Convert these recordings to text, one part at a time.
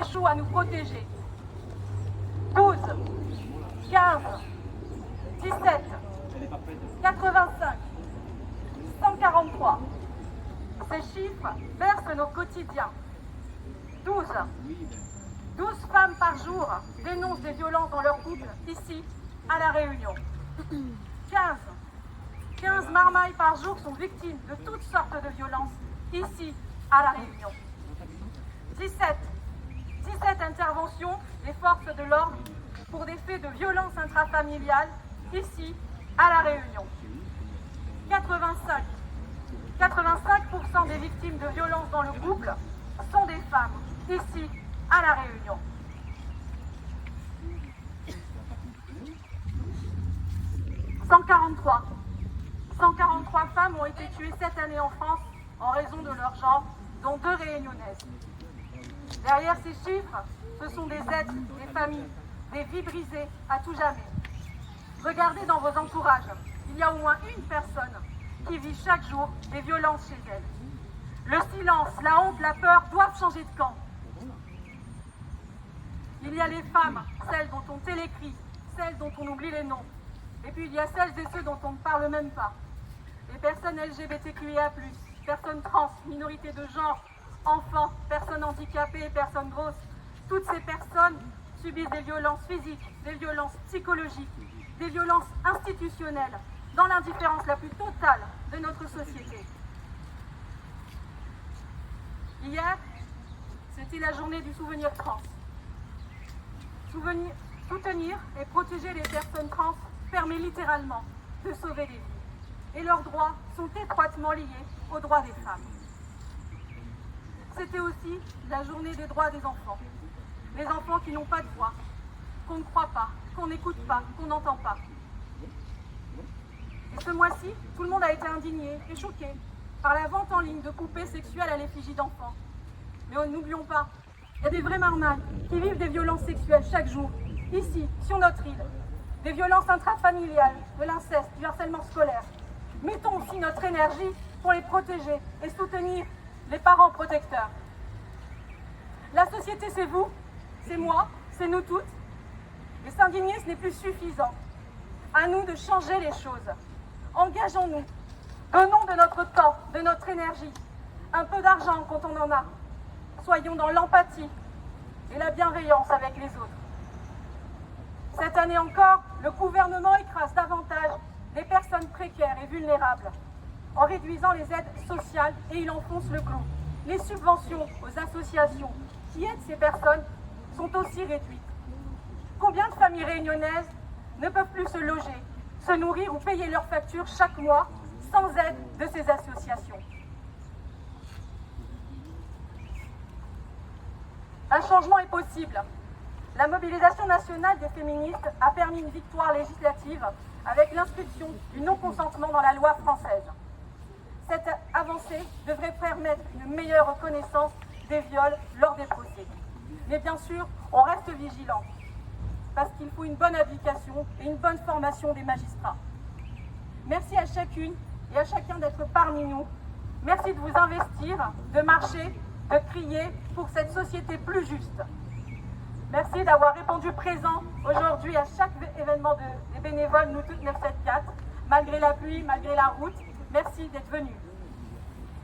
échouent à nous protéger. 12, 15, 17, 85, 143. Ces chiffres bercent nos quotidiens. 12 femmes par jour dénoncent des violences dans leur couple, ici, à La Réunion. 15 marmailles par jour sont victimes de toutes sortes de violences, ici, à La Réunion. 17 interventions des forces de l'ordre pour des faits de violence intrafamiliale, ici, à La Réunion. 85% des victimes de violences dans le couple sont des femmes, ici, à La Réunion. « 143 femmes ont été tuées cette année en France en raison de leur genre, dont 2 réunionnaises. Derrière ces chiffres, ce sont des êtres, des familles, des vies brisées à tout jamais. Regardez dans vos entourages, il y a au moins une personne qui vit chaque jour des violences chez elle. Le silence, la honte, la peur doivent changer de camp. Il y a les femmes, celles dont on tait les cris, celles dont on oublie les noms. Et puis il y a celles et ceux dont on ne parle même pas. Les personnes LGBTQIA+, personnes trans, minorités de genre, enfants, personnes handicapées, personnes grosses. Toutes ces personnes subissent des violences physiques, des violences psychologiques, des violences institutionnelles, dans l'indifférence la plus totale de notre société. Hier, c'était la journée du souvenir trans. Soutenir et protéger les personnes trans permet littéralement de sauver des vies. Et leurs droits sont étroitement liés aux droits des femmes. C'était aussi la journée des droits des enfants. Les enfants qui n'ont pas de voix, qu'on ne croit pas, qu'on n'écoute pas, qu'on n'entend pas. Et ce mois-ci, tout le monde a été indigné et choqué par la vente en ligne de poupées sexuelles à l'effigie d'enfants. Mais n'oublions pas, il y a des vrais marmailles qui vivent des violences sexuelles chaque jour, ici, sur notre île. Des violences intrafamiliales, de l'inceste, du harcèlement scolaire. Mettons aussi notre énergie pour les protéger et soutenir les parents protecteurs. La société, c'est vous, c'est moi, c'est nous toutes. Mais s'indigner, ce n'est plus suffisant. À nous de changer les choses. Engageons-nous. Donnons de notre temps, de notre énergie, un peu d'argent quand on en a. Soyons dans l'empathie et la bienveillance avec les autres. Cette année encore, le gouvernement écrase davantage les personnes précaires et vulnérables en réduisant les aides sociales et il enfonce le clou. Les subventions aux associations qui aident ces personnes sont aussi réduites. Combien de familles réunionnaises ne peuvent plus se loger, se nourrir ou payer leurs factures chaque mois sans aide de ces associations? Un changement est possible. La mobilisation nationale des féministes a permis une victoire législative avec l'inscription du non-consentement dans la loi française. Cette avancée devrait permettre une meilleure reconnaissance des viols lors des procès. Mais bien sûr, on reste vigilant, parce qu'il faut une bonne application et une bonne formation des magistrats. Merci à chacune et à chacun d'être parmi nous. Merci de vous investir, de marcher, de crier pour cette société plus juste. Merci d'avoir répondu présent aujourd'hui à chaque événement des bénévoles Nous Toutes 974, malgré la pluie, malgré la route. Merci d'être venus.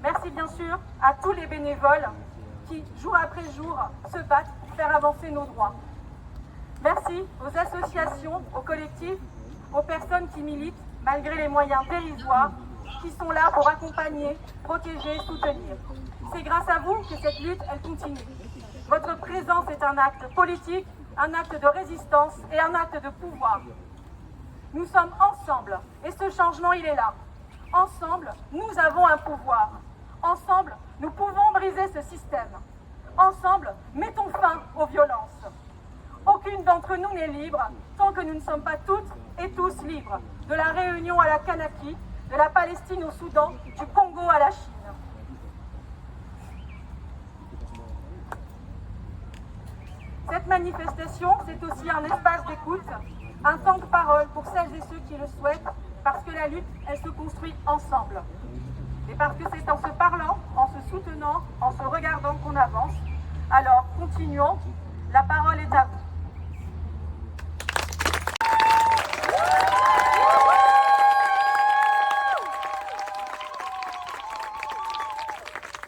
Merci bien sûr à tous les bénévoles qui, jour après jour, se battent pour faire avancer nos droits. Merci aux associations, aux collectifs, aux personnes qui militent, malgré les moyens dérisoires, qui sont là pour accompagner, protéger, soutenir. C'est grâce à vous que cette lutte, elle continue. Votre présence est un acte politique, un acte de résistance et un acte de pouvoir. Nous sommes ensemble et ce changement, il est là. Ensemble, nous avons un pouvoir. Ensemble, nous pouvons briser ce système. Ensemble, mettons fin aux violences. Aucune d'entre nous n'est libre tant que nous ne sommes pas toutes et tous libres. De la Réunion à la Kanaki, de la Palestine au Soudan, du Congo à la Chine. Cette manifestation, c'est aussi un espace d'écoute, un temps de parole pour celles et ceux qui le souhaitent, parce que la lutte, elle se construit ensemble. Et parce que c'est en se parlant, en se soutenant, en se regardant qu'on avance. Alors, continuons. La parole